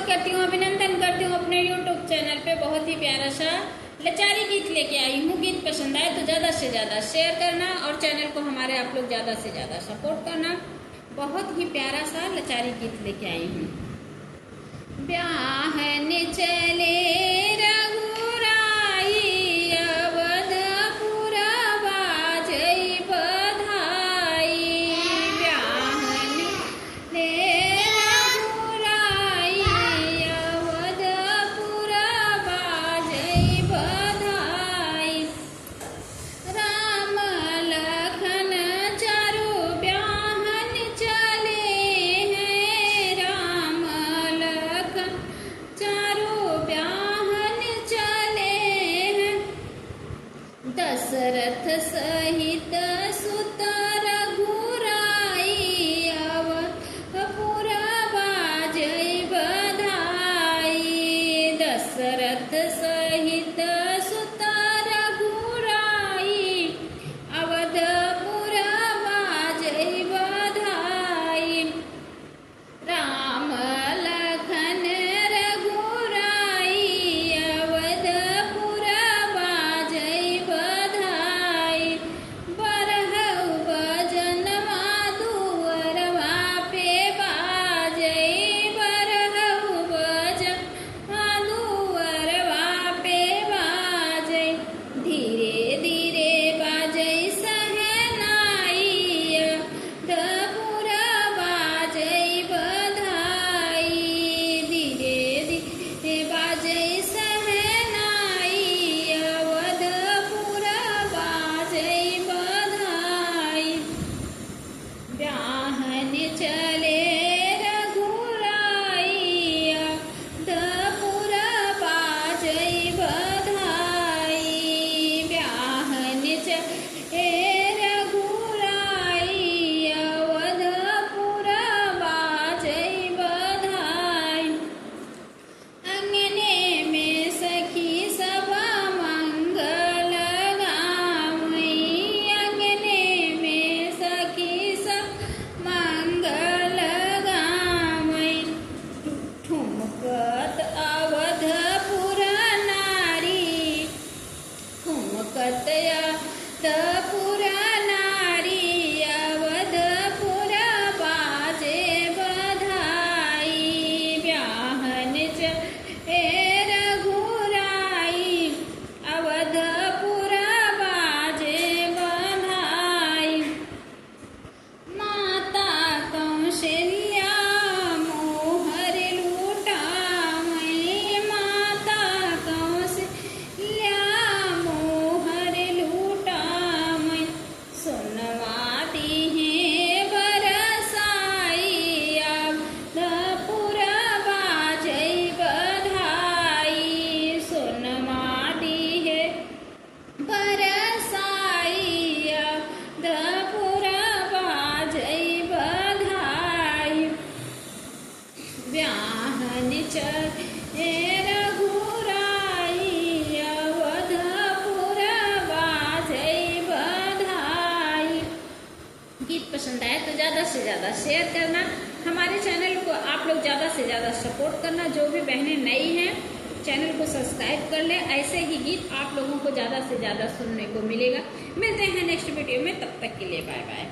स्वागत करती हूँ, अभिनंदन करती हूँ अपने YouTube चैनल पे। बहुत ही प्यारा सा लचारी गीत लेके आई हूँ। गीत पसंद आए तो ज़्यादा से ज़्यादा शेयर करना और चैनल को हमारे आप लोग ज़्यादा से ज़्यादा सपोर्ट करना। बहुत ही प्यारा सा लचारी गीत लेके आई हूँ। ब्याहन चले दशरथ सहित सुत रघुराई अवधपुर बाजै बधाई। दशरथ सहित सुत रघुराई अवधपुर बाजै बधाई। राम लखन रघुराई अवधपुर बाजै बधाई। बरहउ बजन माधुअरवा पे बाजै। बरहउ बजन माधुअरवा पे बाजै। धीरे धीरे बाजै सहनाई अवधपुर बाजै बधाई। धीरे धीरे बाजै सहनाई अवधपुर बाजै बधाई। ब्याहन चले रघुराई अवधपुर बाजै बधाई। ब्याहन चले रघुराई अवधपुर बाजै बधाई। अंगने में सखी सब मंगल गावै। अंगने में सखी सब मंगल गावै। ठुमकत अवधपुर नारी ठुमकत अवधपुर नारी अवधपुर बाजै बधाई। ब्याहन चले रघुराई अवधपुर बाजै बधाई। माता कौशल्या मोहर लूटावै। माता कौशल्या मोहर लूटावै। सुनवाती है बरसाई अवधपुर बाजै बधाई। सुनवाती है बरसाई अवधपुर बाजै बधाई। ब्याहन चले रघुराई अवधपुर बाजै बधाई। गीत पसंद आए तो ज़्यादा से ज़्यादा शेयर करना। हमारे चैनल को आप लोग ज़्यादा से ज़्यादा सपोर्ट करना। जो भी बहनें नई हैं चैनल को सब्सक्राइब कर लें। ऐसे ही गीत आप लोगों को ज़्यादा से ज़्यादा सुनने को मिलेगा। मिलते हैं नेक्स्ट वीडियो में, तब तक के लिए बाय बाय।